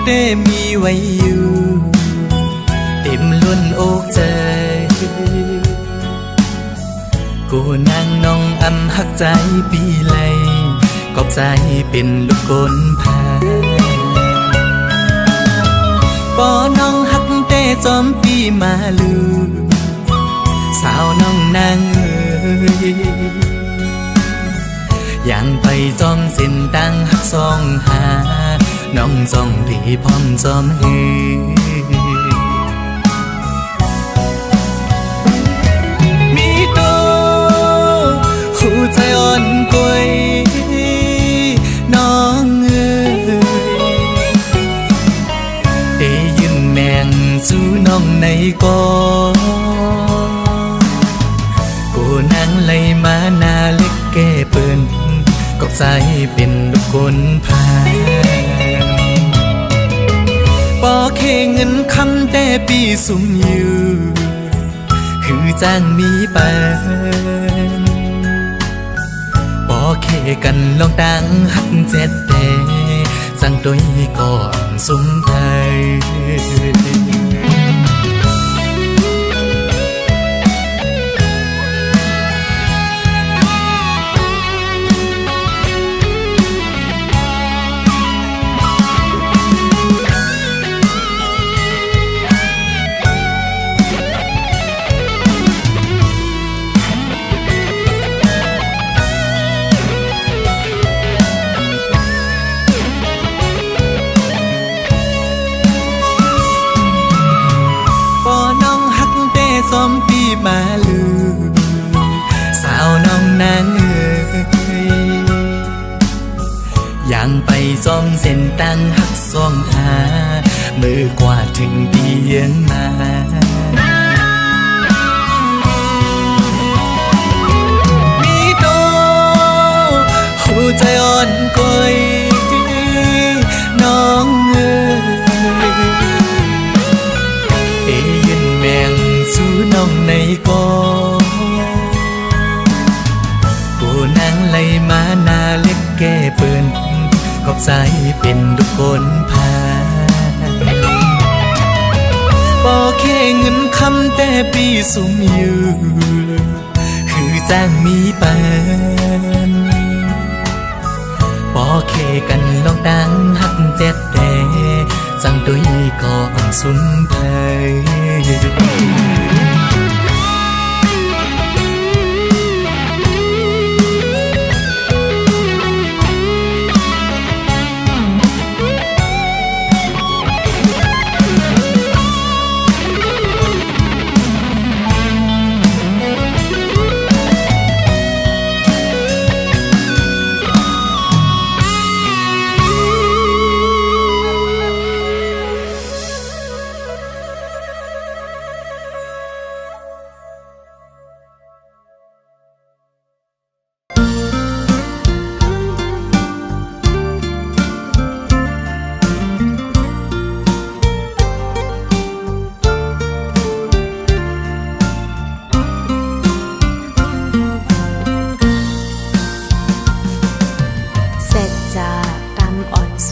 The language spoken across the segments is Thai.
แต่มีไว้อยู่เต็มล้นอกใจกูนางน้องอำหักใจปีไลกอบใจเป็นลูกกลพาปอน้องหักแต่จอมปีมาลือสาวน้องนางเอ๋ยยังไปจอมเส้นตั้งหักซองหาน้องจองที่พร้อมจอมหือมีโตหูใจอ่อนกวยน้องเอ๋ยได้ยินแมงสู้น้องในกอกูนั่งไล่มาหน้าเล็กแก่เปิ้นกอบใจเป็นลูกคนพาปอเคเงินคำแต่ปีสุ่มอยู่คือจ้างมีปานปอเคกันลองตั้งหักเจ็ดแต่สั่งตัวก่อนสุ่มไปซ้อมปีมาลือสาวน้องนางเอ๋ยยังไปซ้อมเส้นตั้งหักซ้อมหามือกว่าถึงเตียงมามีโตหูใจอ่อนกวยน้องเอ๋ยแมงสู้น้องในกอกูนั่งไล่มาหน้าเล็กแก่เปิ้นกอบใจเป็นลูกคนพาปอเคเงินคำแต่ปีสุ่มอยู่คือจ้างมีปานปอเคกันลองตั้งหักเจ็ดแต่จังตุยก่อนสุ่มเพย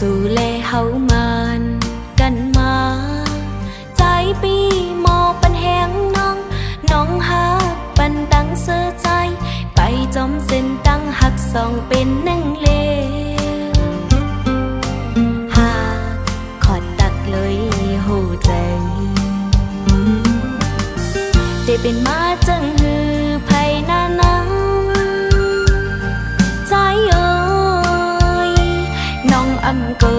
สู่เลเฮามันกันมาใจปีมอปันแหงน้องฮักปันตั้งเสื้อใจไปจอมเส้นตั้งหักสองเป็นนั่งเลหากขอดตักเลยหูใจได้เป็นมาจังหือไผ่นานังใจน้องอำเกอ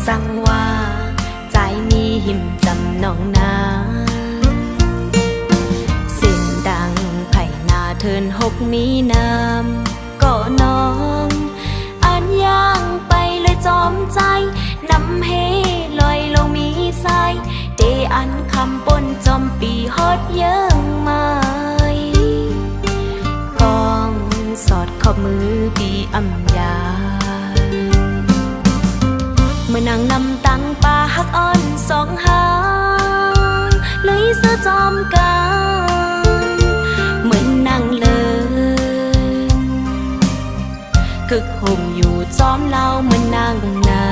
สั่งว่าใจมีหิมจำน้องนาสิ่งดังไผ่นาเทินหกมีน้ำก็น้องอันย่างไปเลยจอมใจนำเฮลอยลงมีทรายเดอันคำปนจอมปีฮอดเยิ่งมาสอดขอบมือปีอำยาเมื่อนางนำตังป่าหักอ่อนสองหางเลยเสื้อจอมกันเหมือนนางเลินกึกห่มอยู่จอมเล่าเหมือนนางนา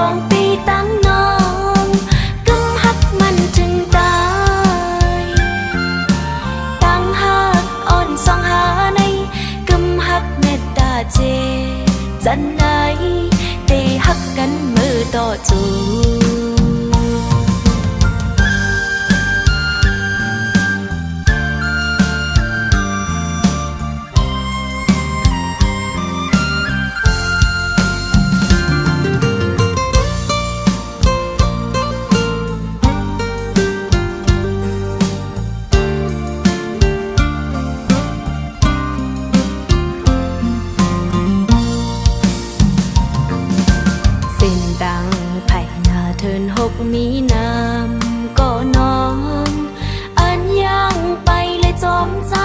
2 ปีตั้งน้องกำฮักมันถึงตายตั้งฮักอ่อนสองหาในกำฮักเมตตาเจจันไหนเตฮักกันมือต่อจู6 มีน้ำก็น้องอันย่างไปเลยจอมใจ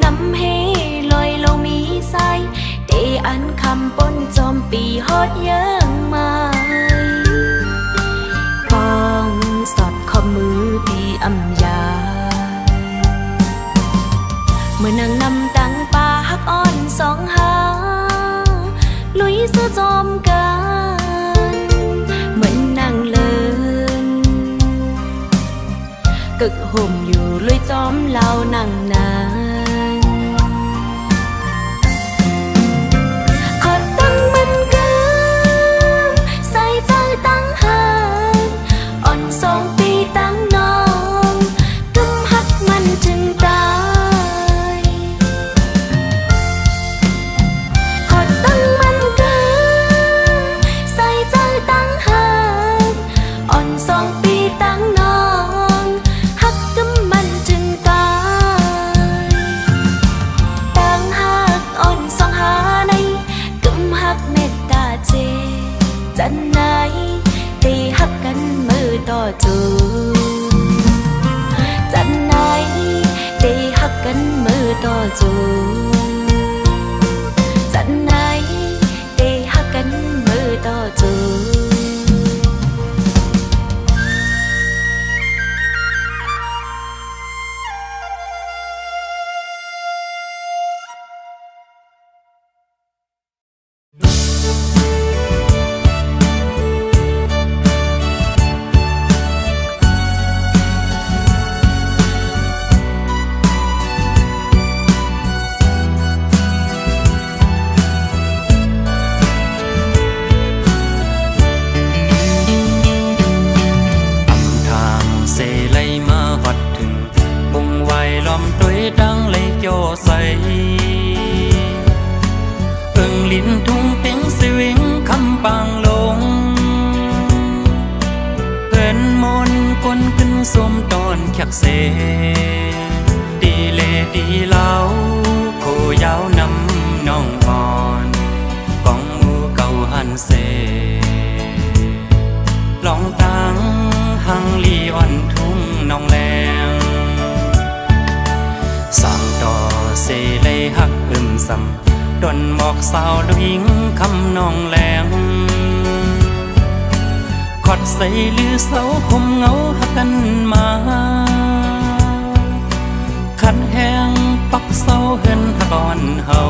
น้ำเฮลอยลงมีใสเตอันคำปนจอมปีฮอดเยิ่งมาปองสอดข้อมือปีอำยาเมื่อนางนำตังป่าฮักอ่อนสองหาลุยซื้อจอมกันเหมือนนางเลินกึกห่มอยู่ลุยจอมเล่านั่งนานขอตั้งมันกันใส่ใจตั้งหานอ่อน2 ปีตั้งน้องกำฮักมันถึงตายขอตั้งมันกันใส่ใจตั้งหานอ่อน2 ปีตั้งน้องฮักกำมันถึงตายตั้งฮักอ่อนสองหาในกำฮักเมตตาเจจันไหนเตฮักกันมือต่อจูจันไหนเตฮักกันมือต่อจูจันไหนเตฮักกันมือต่อจูลินทุ่งเป็งสวิงคำปางลงเพื่อนมนกลขึ้นสวมตอนแขกเสดีเลดีเล่าโคยาวนำน้องอ่อนกองมูเก่าหันเสลองตังหังลีอ่อนทุ่งน้องแรงสั่งต่อเสเลยหักซ้ำดนหมอกสาวดวิงคำนองแหลงขอดใส่ลือเสาคมเงาหักกันมาขันแห้งปักเสาเหินหักอ่อนเฮา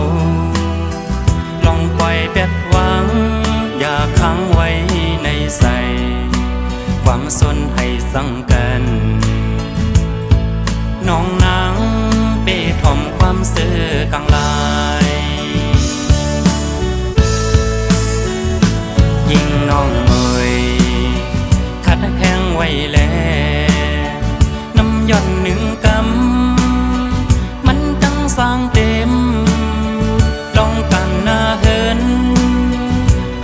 ลองปล่อยแปดหวังอย่าค้างไว้ในใจความสนให้สังกันน้องนางเป้ทอมความเสื่อกลางลายยิ่งน้องเอ่ยขัดแห้งไว้แล้วน้ำย่อน1 กำมันตั้งสร้างเต็มลองกันหน้าเหิน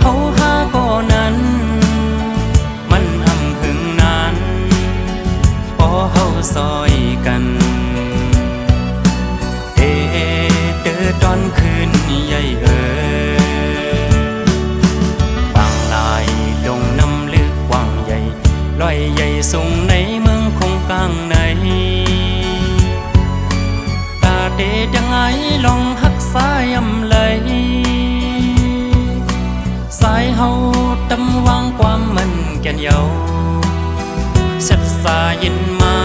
เฮาหาก็นั้นมันอำหึงนานพอเฮาซอยกันเด้อตอนคืนใหญ่เอ่ลอยใหญ่สูงในเมืองคงกลางในตาเดดยังไงลองหักสายอำไหลสายเฮาตำวางความมันแก่นเยาเสร็จสายินมา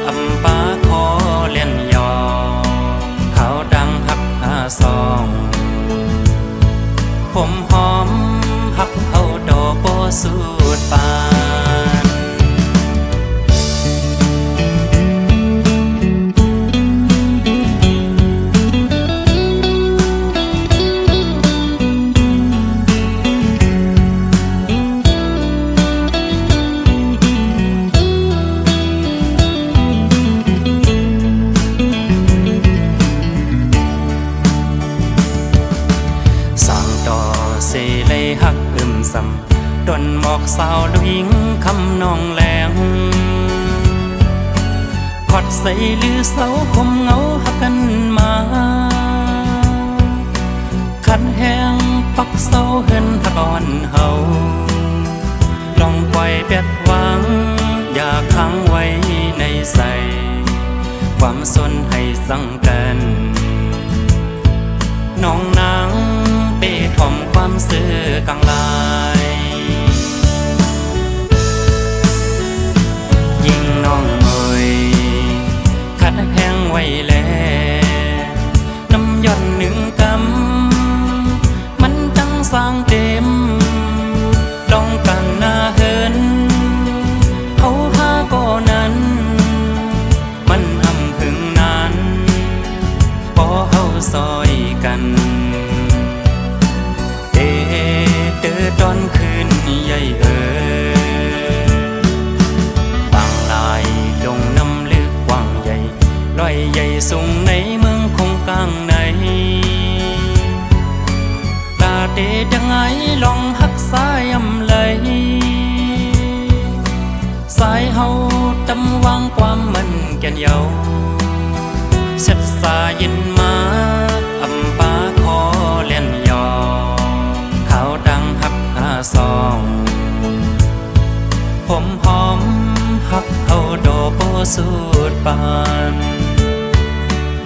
อำปาคอเล่นยอเขาดังหักซองผมหอมหักเฮาดอกโป สูดปาน เสเลยหักอึมซ้ำดนหมอกสาวดวิงคำนองแหลงพอดใส่ลือเสาคมเงาหักกันมาขันแห้งปักเสาเฮินทักอ่อนเฮาลองปล่อยเบ็ดวางอย่าค้างไว้ในใสความสนให้สั่งกันน้องนางเป้ถ่อมความซื่อกลางลายยิ่งน้องเอ่ยขัดแห้งไว้แล้วน้ำย่อนหนึ่งกำมันจังสร้างเต็มลองกันหน้าเฮินเขาหาก่อนั้นมันอำหึงนั้นพอเฮาซอยกันตอนคืนใหญ่บางลายดงน้ำลึกกว้างใหญ่ลอยใหญ่สูงในเมืองคงกลางในตาเดดังไงลองหักสายอำเลยสายเฮาตำวางความมันแก่นเยาเช็ดสาเย็นมาอำปาคอเล่นยอเขาดังหักซองผมหอมหักเอาโดโปสูดปาน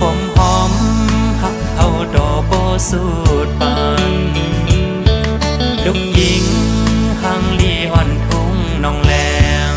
ผมหอมหักเอาโดโปสูดปานลูกหญิงห่างลีอ่อนทุ่งน้องแลง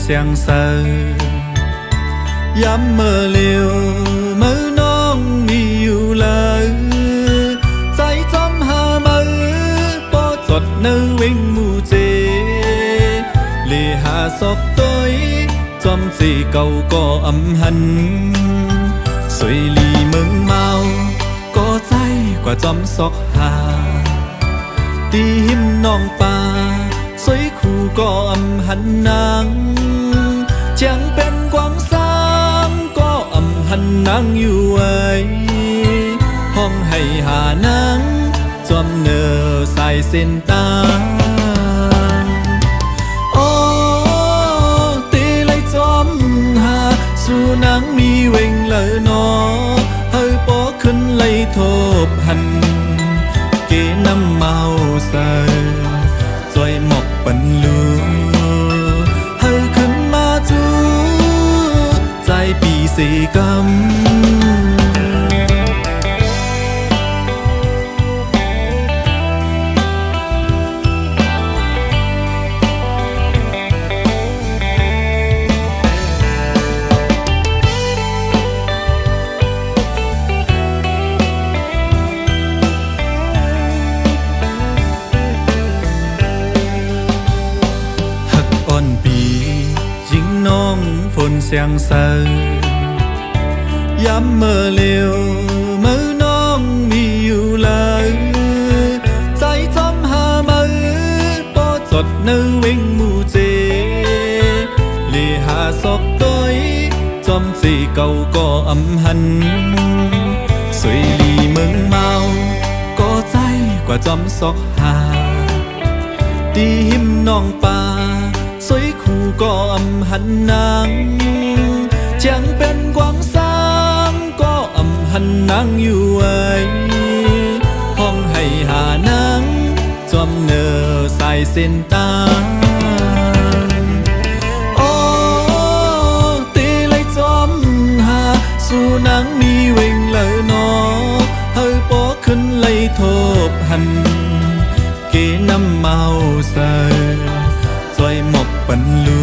Sáng sơ Yắm mơ liều mơ nong miêu lơ Trái chấm hà mơ Bó chọt nơ vinh mù chê Lì hà sọc tối Chấm chê cầu có âm hân Xuôi lì mừng mau Có trái quả chấm sọc hà Tim nong pa Xuôi khu có âm hân nắng chẳngเป็นกวางสามก็อำหันนางอยู่ไว้ห้องให้หานางจอมเนอสายเส้นตาโอ้ตีไลจอมหาสู่นางมีเวงเลยนอเฮยปอขึ้นไลทบหันเกน้ำเมาใส่จอยหมอกปันลูใจปีเสกำหักอ่อนปียิ่งน้องฝนเสียงเศร้าย้ำเมื่อเลี้ยวเมื่อน้องมีอยู่เลยใจจำหามือปอจดเนื้อวิ่งมูเจลีหาสอกต้อยจอมสีเก่าก็อำหันสวย ก็จอมซอกหาตีหิมน้องป่าสวยคู่ก็อำหันนางเจียงเป็นกวางสางก็อำหันนางอยู่ไว้ห้องให้หานางจอมเนอสายเส้นตาโอ้ตีเลยจอมหาสู่นางมีเวงเลยนอเฮาปอขึ้นเลยทบหันเกน้ำเมาใส่จอยหมกปันลู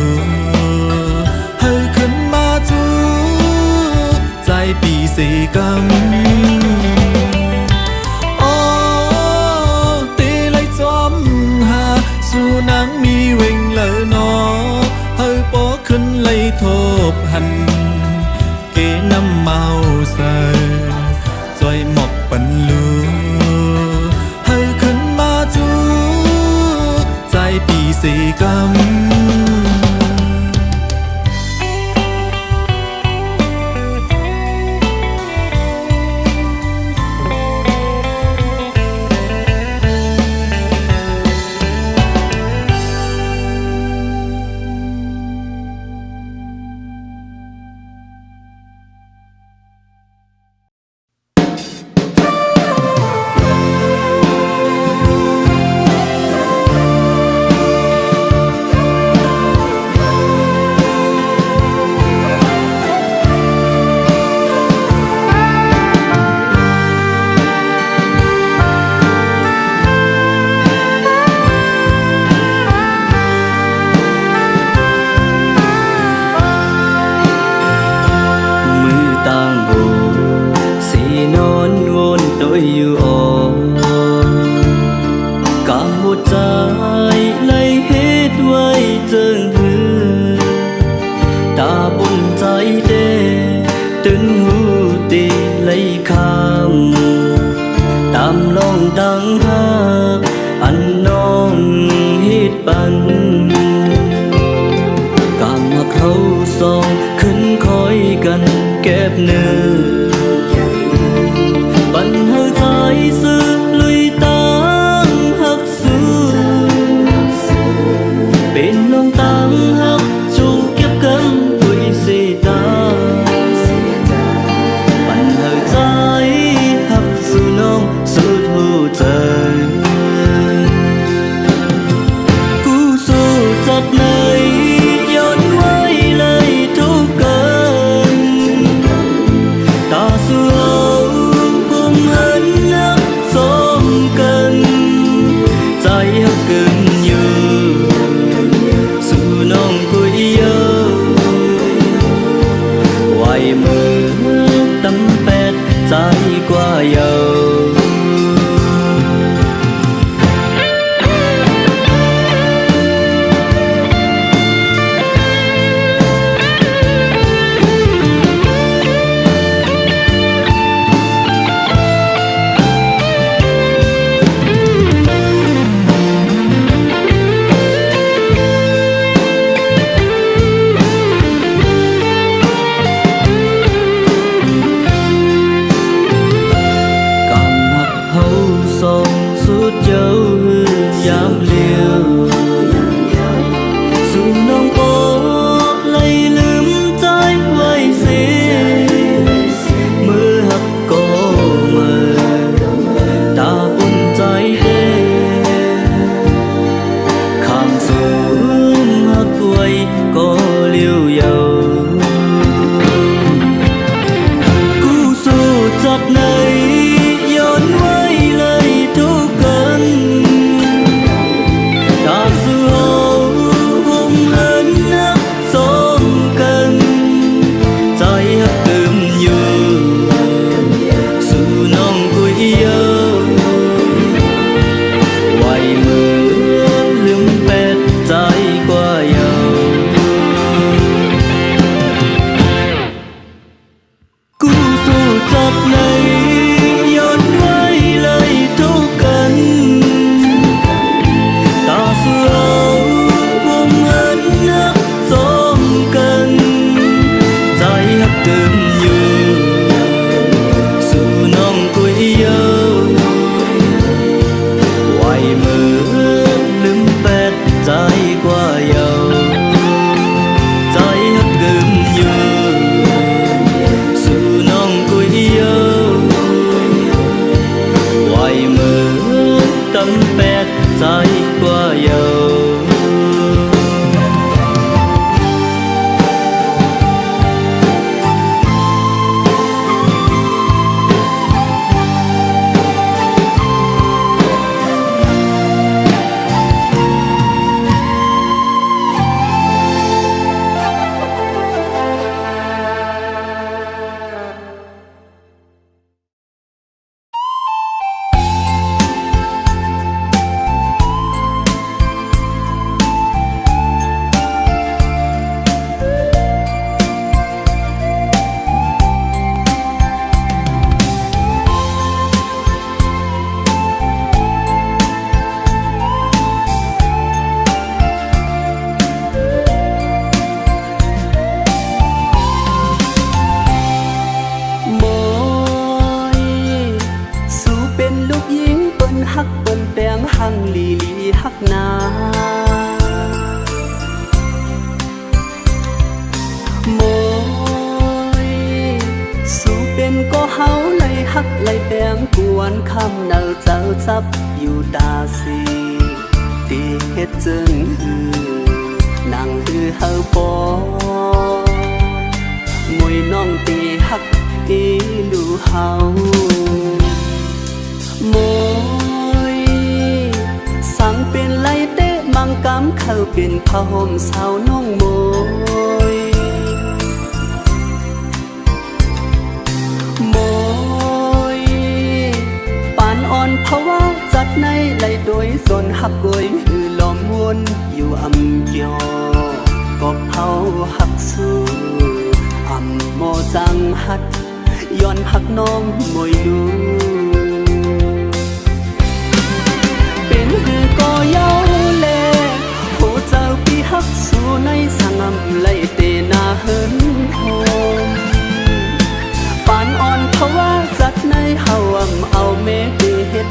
เฮาขึ้นมาจูใจปีสีกำโอ้ตีเลยจอมหาสู่นางมีเวงเลยนอเฮาปอขึ้นเลยทบหันเกน้ำเมาใส่จอยหมกปันลูเฮาขึ้นมาจูใจปีสีกำอยู่อ่อนกางหัวใจเลยเฮ็ดไว้เจิงหือตาบนใจเด้ตึงหูตีเลยคำตามลองดังหากอันน้องเฮ็ดปันกางมาเขาสองขึ้นคอยกันเก็บเนื้อปันเฮาใจซื้อลุยตั้งหักซื้อเป็นน้องตั้งหักจูเก็บกันตุยสีตาปันเฮาใจหักสู้น้องสุดหัวใจกูสู้จากไหนย้อนไว้เลยทุกกันตาสู้ใจกว่าเยาป ฮักไล่แปงกวนคำเนาเจ้าจับอยู่ตาสีตีเฮ็ดจึงหือนางหือเฮาปอมวยน้องตีฮักอีลูเฮามวยสั่งเป็นไล่เตะมังกำเข้าเป็นผ้าห่มสาวน้องมวยปานอ่อนเพราะว่าจัดในไล่โดยส่วนหักกวยหือล้อมวนอยู่อำเกียวก็เฮาหักสู้อำโมจังหัดย้อนหักน้องมวยลูเป็นหือก็เย้าแลโหเจ้าปีหักสู้ในสังอำไล่เตนาเฮินโฮมปานอ่อนเพราะว่าจัดในเฮาอำเอาเมเดเฮ็ด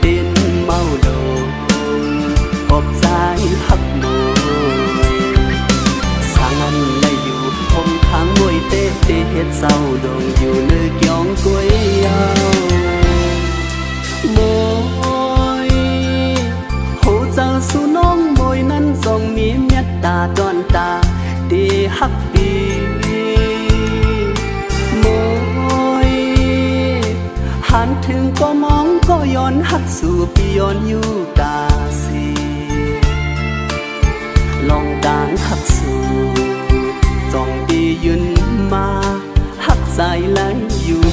เป็นเมาโดกบใจหักมวยสังอำไล่อยู่คงทางมวยเตะเฮ็ดเศร้าดงอยู่เนื้อเกี่ยงกวยยาวมวยโหเจ้าสู่น้องมวยนั้นทรงมีเมตตาดอนตาดีฮักดีมวยหันถึงก็มองก็ย้อนหักสู่ปีย้อนอยู่ตาสีลองดานหักสู่จองดียืนมาหักใจไหลอยู่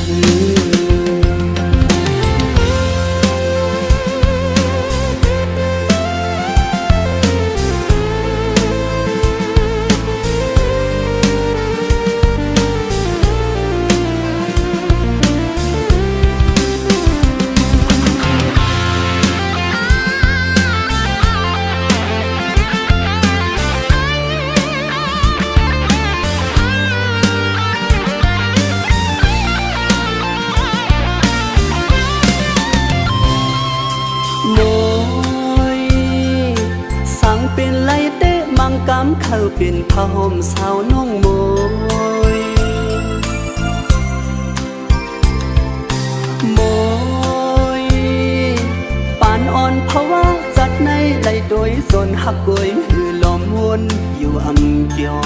เป็นไล่เตะมังกำเข้าเป็นผ้าห่มสาวน้องมวยมวยปานอ่อนเพราะว่าจัดในไล่โดยส่วนหักกวยหือล้อมวนอยู่อำเกียว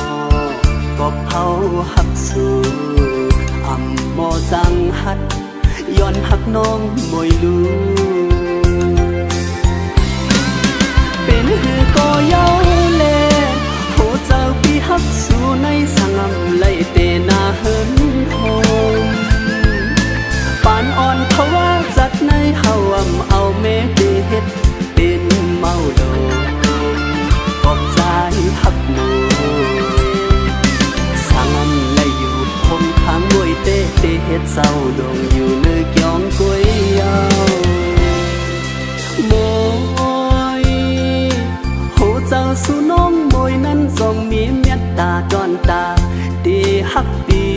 ก็เฮาหักสู้อำโมจังหัดย้อนหักน้องมวยลูเป็นหือก็เย้าแลโหเจ้าปีฮักสู่ในสังอำไล่เตนาเฮินโฮมปานอ่อนเพราะว่าจัดในเฮาอำเอาเมเดเฮ็ดเป็นเมาโดกอบใจฮักมวยสังอำไล่อยู่คงทางมวยเตเฮ็ดเศร้าดงอยู่เนื้อเกี่ยงกวยยาวเจ้าสู่น้องมวยนั้นทรงมีเมตตาดอนตาดีฮักดี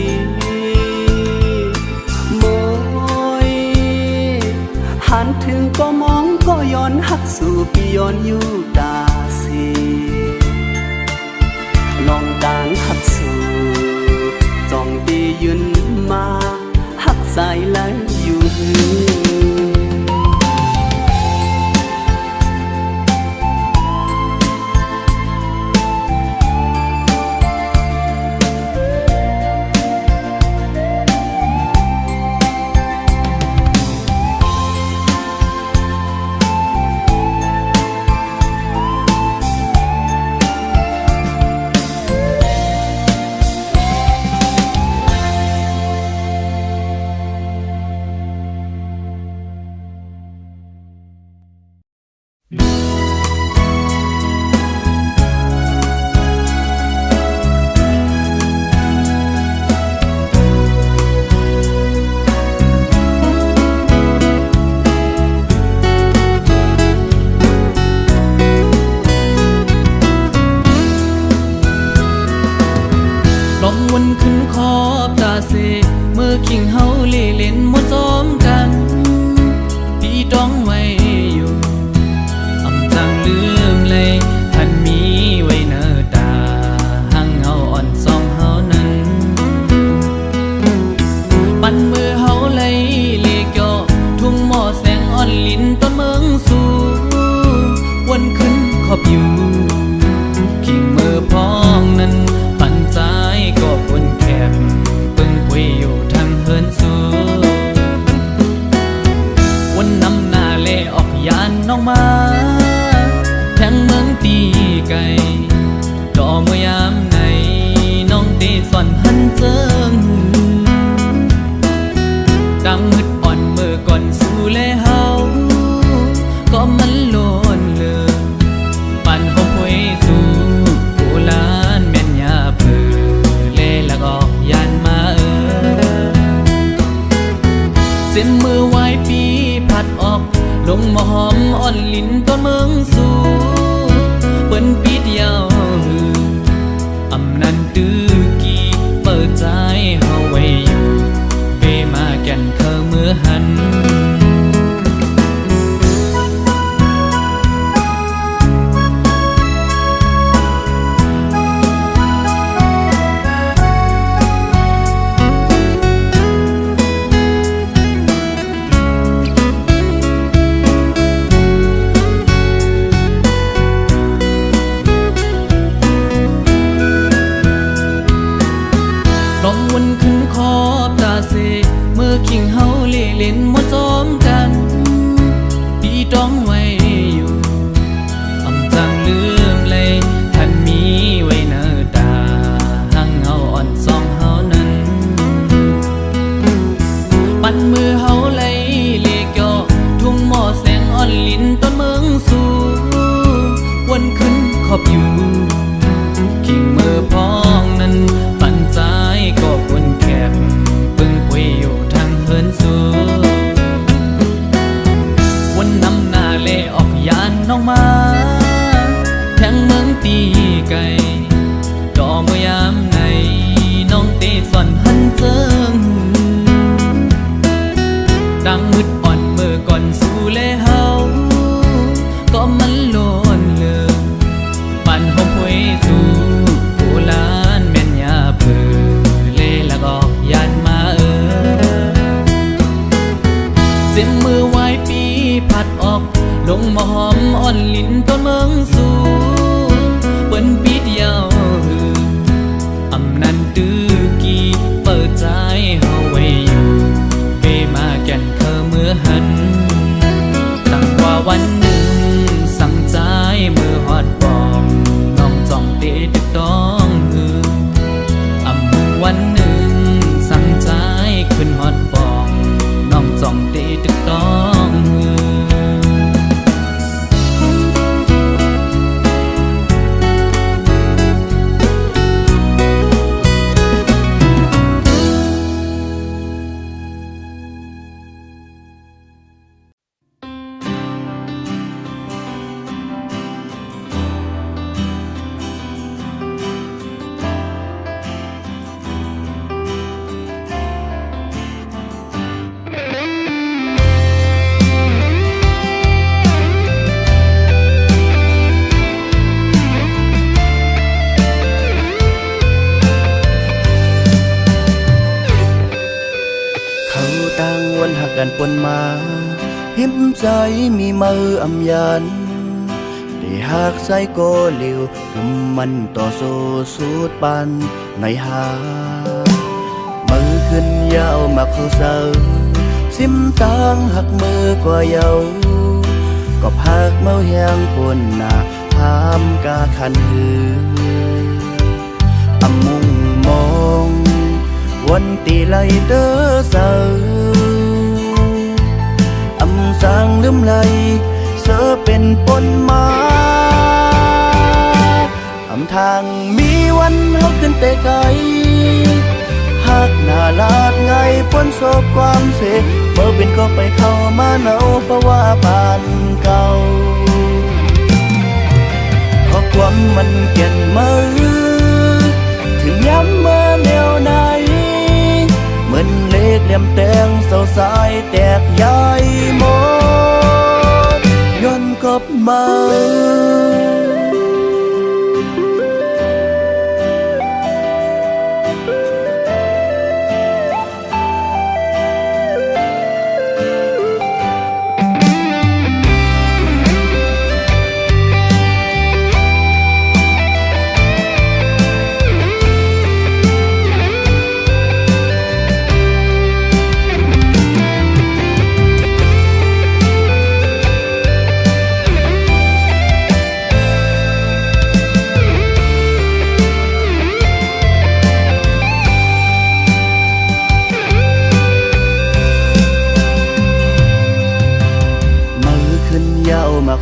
มวยหันถึงก็มองก็ย้อนหักสู่ปีย้อนอยู่ตาสีลองดานหักสู่จองดียืนมาหักใจไหลอยู่ อไว้ปีผัดออกลงมาหอมอ่อนลิ้นต้นเมืองสู่เปิ้นปิดยาวหืออำนันตื้อกี่เปิดใจเฮาไว้อยู่เปมาแก่นเคอเมื่อหันลองวนขึ้นขอบตาเสเมื่อคิงเฮาเล่เล่นมาจอมกันพี่ต้องไว้อยู่อำจังลืมเลยท่านมีไว้เนอตาหังเฮาอ่อนสองเฮานั้นปันมือเฮาไล่เล่เกี่ยวทุ่งหม้อแสงอ่อนลิ้นต้นเมืองสู่วนขึ้นขอบอยู่คิงมือพ้องนั้นปันใจก็บนแคบปึงปุยอยู่ทางเฮินสู่วันนำหน้าเล่ออกยานน้องมาแทงเมืองตีไก่ดอมือยามในน้องเตสอนหันเจิงดังมืดอ่อนเมื่อก่อนสู่เล่เฮาก็มันโลนเลือปันหอมหวยสู่โบราณแม่นยาเผือเล่ละก็ยานมาเจ็บมือไว้ปีผัดออกลงมาหอมอ่อนลิ้นต้นเมืองสู่เปิ้นปิดยาวหืออำนันตื้อกี่เปิดใจเฮาไว้อยู่เปมาแก่นเคอเมื่อหันตั้งว่าวันหนึ่งสั่งใจมือฮอดบองน้องจ้องเตะตึกต้องหืออำมึงวันหนึ่งสั่งใจขึ้นฮอดบองน้องจ้องเตะตึกต้องหือเขาต่างวนหักกันปนมาหิมใจมีมืออำยันได้หักใจโกเหลียวกำมันต่อสู้สุดปันในหามือขึ้นยาวมาเข้าเสาซิมต่างหักมือกว่าเยาก็พักเมาแหงปนหน้าถามกาคันหืออำมุ่งมองวันตีไลเดอเสาอำสางลืมไหลเสอเป็นปนมาอำทางมีวันเฮาขึ้นแต่ไกลหักหน้าลาดไงปนโศกความเสเมื่อเป็นก็ไปเข้ามาเนาเพราะว่าปานเก่าเพราะความมันเก่นมือถึงย้ำเมื่อแนวไหนเหมือนเล็กเหลี่ยมแตงเสาสายแตกยายหมดย้อนกลับมา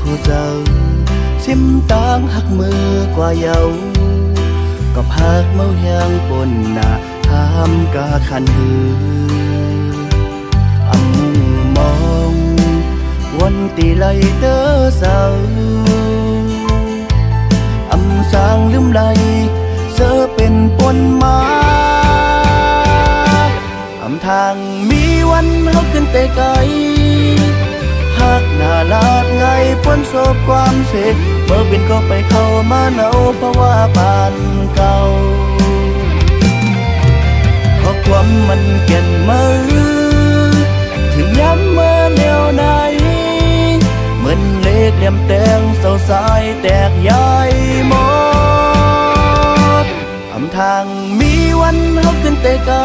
ผู้เจ้าซิมต่างหักมือกว่าเยาก็พักเมาแหงปนหน้าห้ามกาคันหืออำมุ่งม ตีไหลเด้อเศร้าอำสางลืมไหลเสือเป็นปนมาอำทางมีวันเฮาขึ้นแต่ไกลหากหน้าลาดไงพ้นโศกความเสกเมื่อบินก็ไปเข้ามาเนาเพราะว่าปานเก่าขอความมันเก่นมือถึงย้ำเมื่อแนวไหนเหมือนเล็กเหลี่ยมแตงเสาสายแตกยายหมดอำทางมีวันเฮาขึ้นแต่ไกล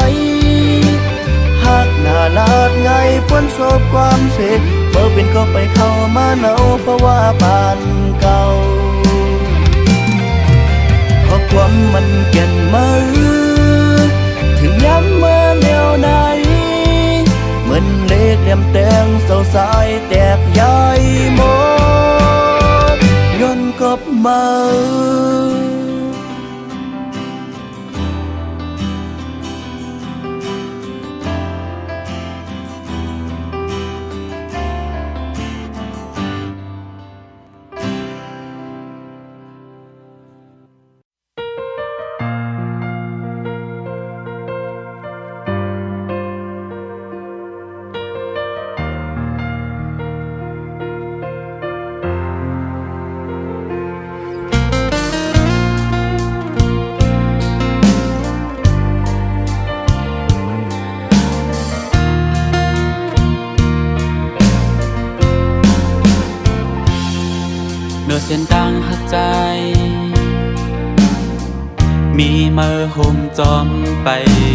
หากหน้าลาดไงพ้นโศกความเสกเมื่อเป็นก็ไปเข้ามาเนาเพราะว่าปานเก่าขอความมันเก่นมือถึงย้ำเมื่อแนวไหนเหมือนเล็กเหลี่ยมแตงเสาสายแตกยายหมดย้อนกลับมา เส้นทางหักใจมีมือห่มจอมไป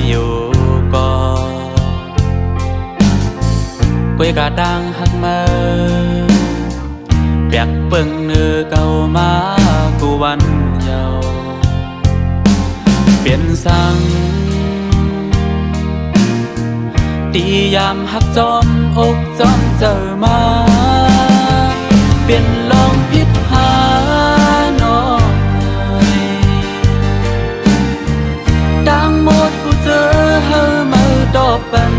อยู่ก่อนกวยกระดังหักมือเปียกเปิงเนื้อเก่ามากูวันเยาเปลี่ยนสังตียามหักจอมอกจอมเจอมาเปลี่ยนลองพิษหาน้องดังหมดกูเจอเฮามาดอกปัน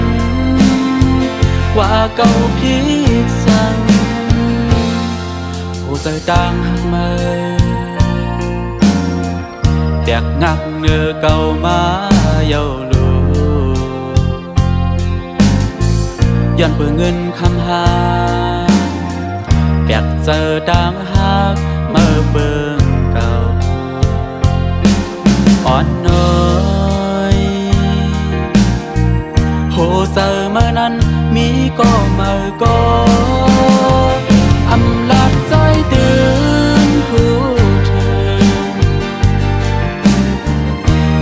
ว่าเก่าพิษสั่งกูใจดังหักมือแตกงักเนื้อเก่ามาเยาลูย้อนเพื่อเงินคำหาอยากเจอดังหักเมื่อเบิ่งเก่าอ่อนน้อยโหเจอเมื่อนั้นมีก็เมื่อก็อำลาใจเดินผู้เธอ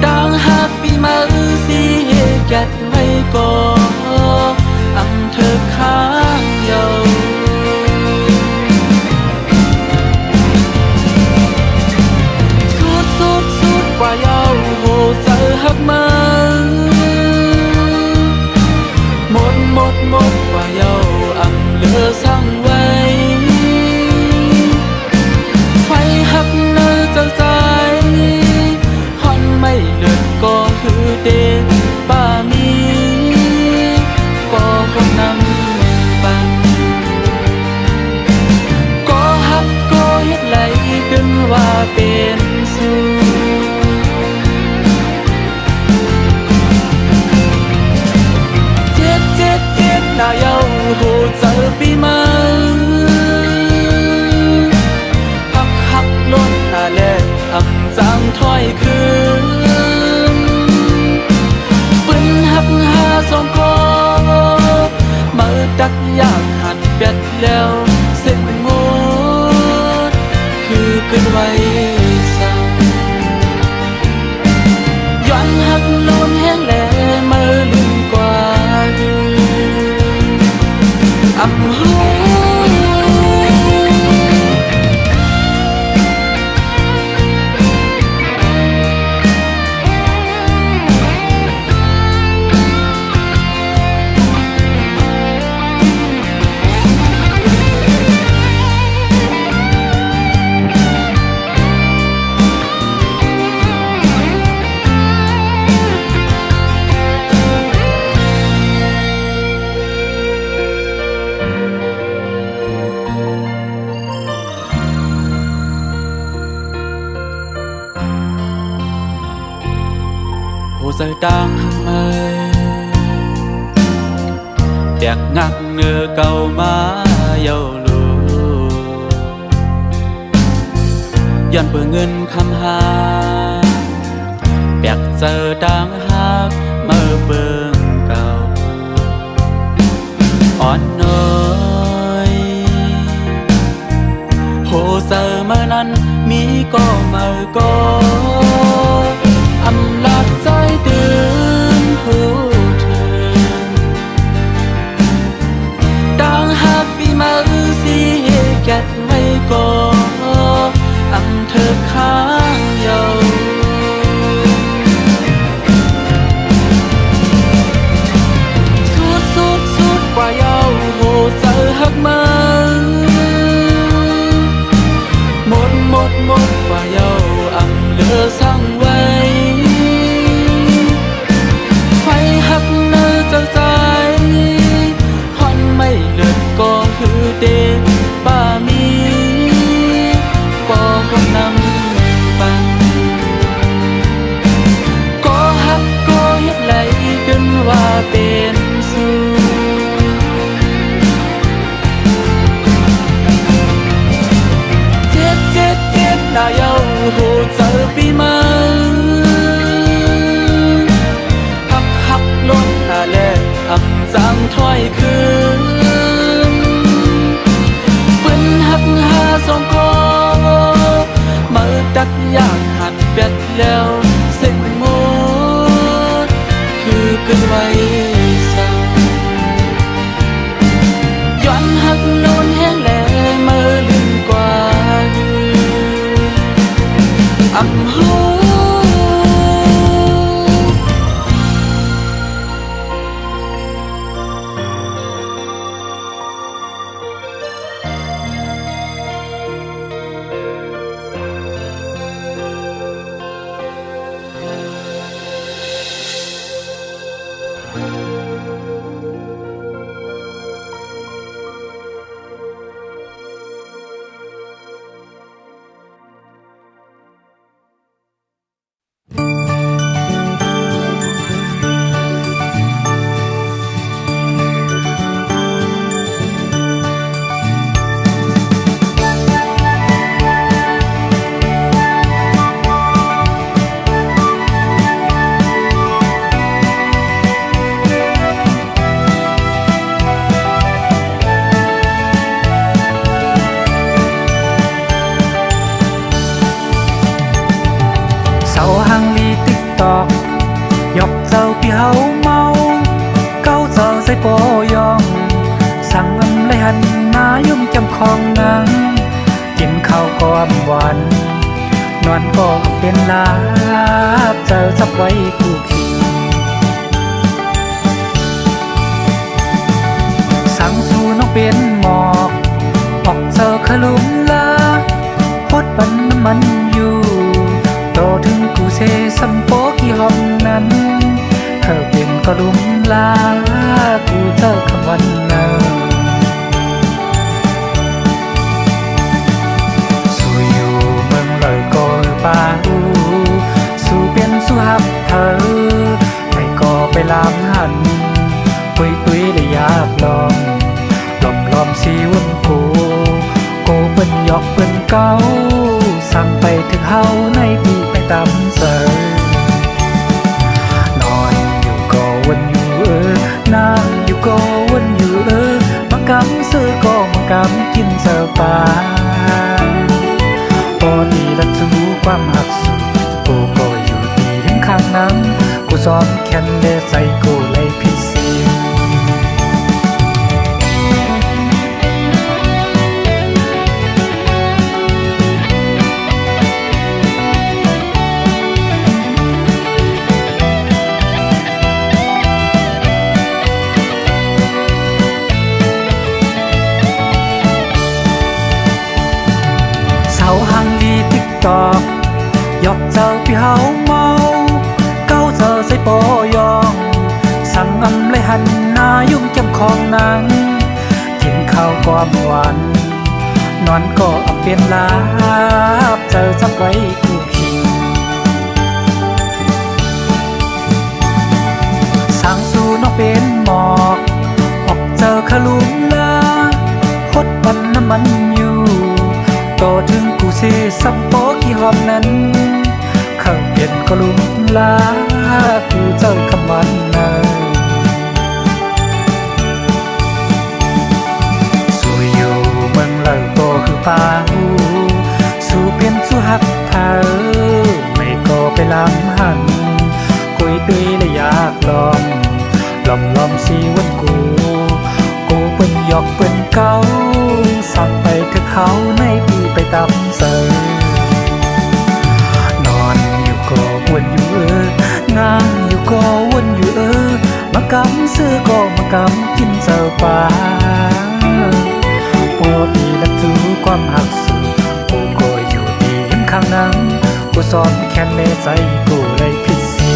ดังหักปีมาสิเหตุกัดไว้ก็อำเธอค้างเยากว่าเยาโหเจอหักมันหมดกว่าเยาอำเหลือสั่งไว้ไฟหักเนื้อเจ้าใจฮอนไม่เลือดก็คือเด็กป้ามีก็คนนำปันก็หักก็เฮ็ดไหลดึงว่าเป็นสู้นายเอาหูเจอปีมาหักล้นอาเล่อับจางถ้อยคืนปืนหักหาสองคอมาดักอยากหัดเบ็ดแล้วเส้นหมดคือเกินไว้สั่งย้อนหักล้นแห้งแหล่มาลืมกว่าอำหู đang mơ đẹp ngạc ngơ cầu má dầu lù dọn bờ ngân khăm ha đẹp giờ đang hát mơ bờ cầu on nói hồ giờ mơ năn mi có mơ có âm lạc trái đường hồ thềm đang hát vì mơ gì gạt mây có âm thơ kháng dầu suốt qua dầu hồ giờ hát mơ một quả dầu ẩm lửa sang quay phải hắt nơi trời dài hoan mây lượt có hư tê ba mi có không năm bằng có hắt có hiếp lấy đơn hoa bên du là yêu hồ giờ bi mơ hắc luôn là lệ ẩm giang thoại khương bên hắc ha sông có mơ đắc dạng hạt bẹt leo xinh mốt cứ cơn vây sao doan hắc luôn hé lệ mơ liên qua âm húเป็นลาบเจอจับไว้คู่ขี่สั่งสู่น้องเป็นหมอกออกเจอขลุมลาพดบันน้ำมันอยู่โตถึงกูเซสัมโปกี่ห้องนั้นเธอเป็นขลุมลากูเจอคำวันนั้นป่าสู่เป็นสู่หับเธอไม่ก็ไปลามหันปุยเลยอยากลองล้อมสีวันกูเป็นหยอกเป็นเก้าสั่งไปถึงเฮาในปีไปตามเสยนอนอยู่ก็วันอยู่นั่งอยู่ก็วันอยู่มากำซื้อก็มากำกินเสือป่าพอดีและจะรู้ความหักสุดกูก็อยู่ดีถึงข้างนั้นกูซ้อมแค่เดใส่กูเลยพิเศษยอกเจ้าพี่เฮาเมาเก้าเจอใส่ปอยองสั่งอำเลยหันหน้ายุ่งจำของนางกินข้าวความหวานนอนก็อำเป็นลาบเจอจับไว้คู่ขี่ น้องเป็นหมอกออกเจอขลุมลาฮดปันน้ำมันอยู่ต่อถึงกูเซซับโปกี่หอมนั้นข้างเปลี่ยนก็ลุมลากูเจอคำวันนั้นสู่อยู่เมืองเล่าก็คือป่าหูสู่เป็นสู่หักเธอไม่ก็ไปลำหันคุยด้วยและอยากลองลอมสีวันกูเป็นหยอกเป็นเก้าสับไปถึงเขาในปีไปตำเสยนอนอยู่ก็วนอยู่งานอยู่ก็วนอยู่มากำซื้อก็มากำกินเจ้าป่าโอ้ดีและจูความหักสูกูก็อยู่ดีเห็นข้างนั้นกูซ้อนแค่ในใจกูเลยผิดสิ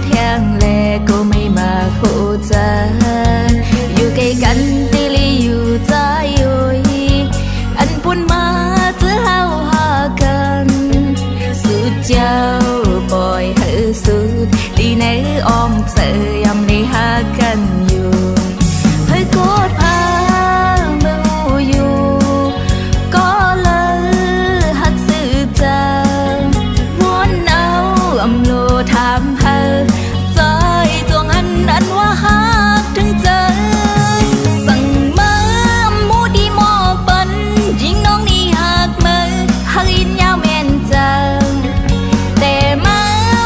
แทงแลก็ไม่มาโคจาอยู่ใกล้กันตีลีอยู่ใจโอยอันปุ่นมาเจอเฮาหากันสุดเจ้าปล่อยให้สุดดีในอ้อมเธอยำในหากันอยู่เฮ้ยกดพาเมื่ออยู่ก็เลยหักสื่อจางวนเอาอำโลถามหาใจจวงอันว่าหักถึงเจอสั่งมาหมูดีหมอกปันยิงน้องนี่หักมือหักอินยาวแม่นจังแต่มา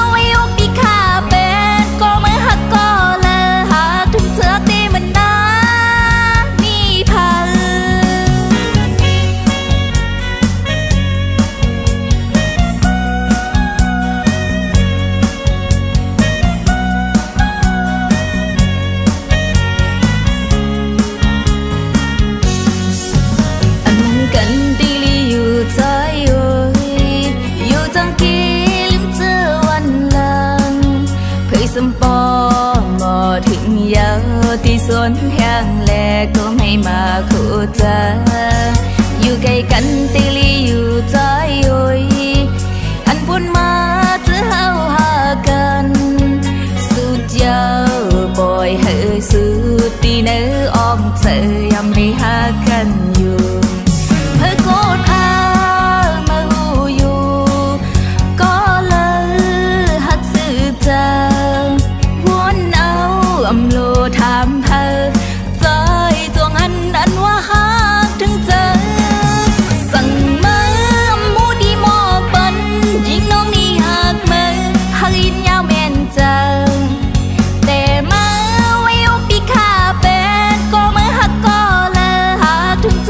ไว้อกปีขาเป็ดก็ไม่หักก็เลยหักถึงเธอตีมันนามีพันกันตีลีอยู่ใจโอยอยู่จังกี้ลืมเจอวันหลังเผยสมปอหมอถึงยาวที่สวนแทงแลก็ไม่มาคู่จาอยู่ใกล้กันตีลีอยู่ใจโอยอันพุ่นมาเจอเฮาหากันสุดยาวปล่อยให้สุดดีเนื้ออ้อมเธอยำไม่หากันอยู่เพื่อโคตรพามาหูอยู่ก็เลยหักสื่อจางวนเอาอำโลถามเธอใจจวงอันว่าหักถึงเจอสั่งมาหมูดีหมอกปันยิงน้องนี่หักมือหักอินยาวแม่นจังแต่มาไว้อกปีขาเป็ดก็ไม่หักก็เลยหักถึงเจ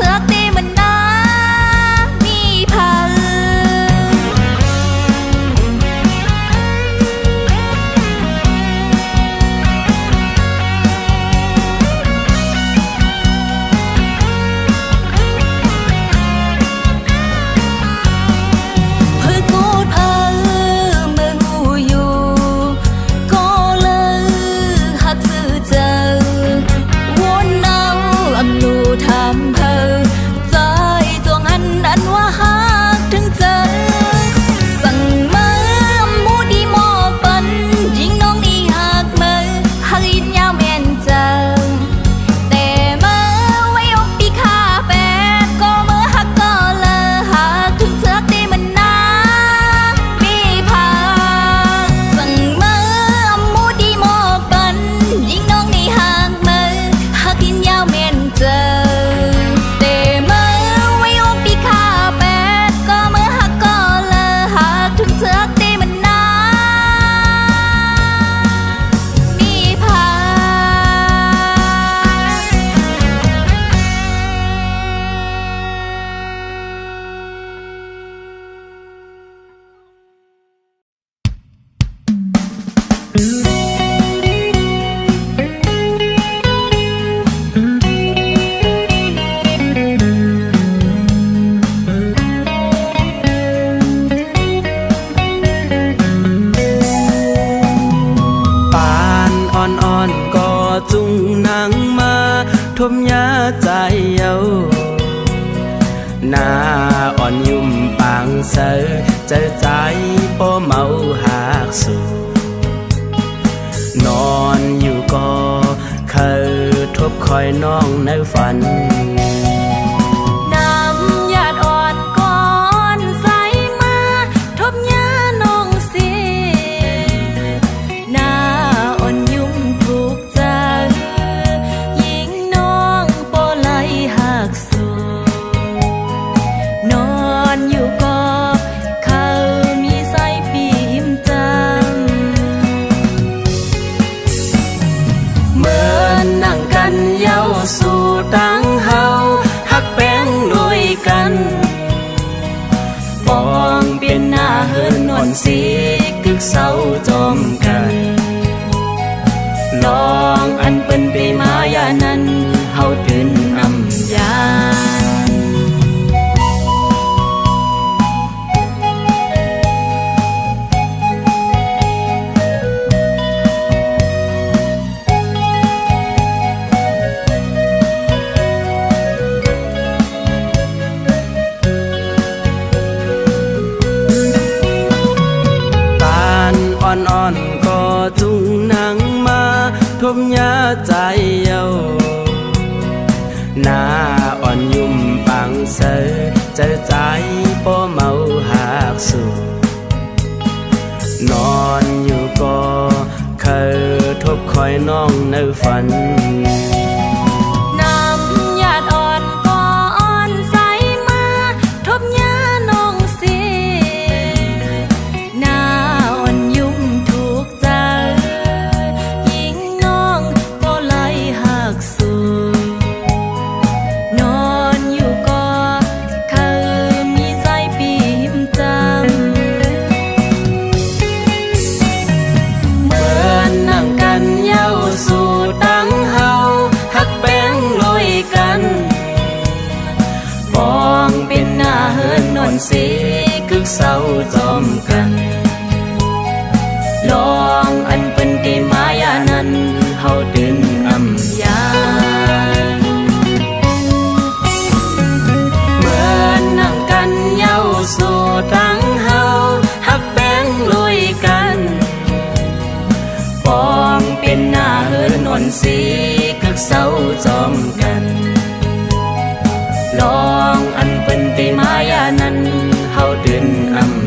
นางมาทมยาใจเยาหน้าอ่อนยุ่มปางเสอเจอใจป้อเมาหากสู่นอนอยู่ก็เคยทบคอยน้องในฝันน้ำหยาดอ่อนก่อนใสมาทบยาน้องเสียหน้าอ่อนยุ่มถูกใจยิงน้องโปไหลหักสู่นอนอยู่ก็เขามีใส่ปีหิมจังเหมือนนั่งกันเย้าสู่ตั้งเฮาหักแป้งลุยกันปองเป็นหน้าเฮินนอนสีกึกเศร้าจอมกันลองอันเป็นปีมายานั้นเฮาตื่นอำยานอ่อนๆก็จุงนางมาทมยาใจเยาหน้าอ่อนยุ่มปางเสอเจอใจป้อเมาหากสู่นอนอยู่ก็เคยทบคอยน้องในฝันน้ำหยาดอ่อนก่อนใสมาทบยาน้องเสียหน้าอ่อนยุ่มถูกใจยิงน้องโปไหลหักสู่นอนอยู่ก็เขามีใส่ปีหิมจำเหมือนนั่งกันเย้าสู่ตั้งเฮาหักแป้งลอยกันปองเป็นหน้าเฮินนอนสีกึกเศร้าจอมกันลองอันเป็นตีมายานั้นเฮาตื่นอำยานเหมือนนั่งกันเย้าสู่ตั้งเฮาหักแป้งลุยกันปองเป็นหน้าเฮินนอนสีกึกเศร้าจอมกันลองอันเป็นตีมายานั้นเฮาตื่นอำ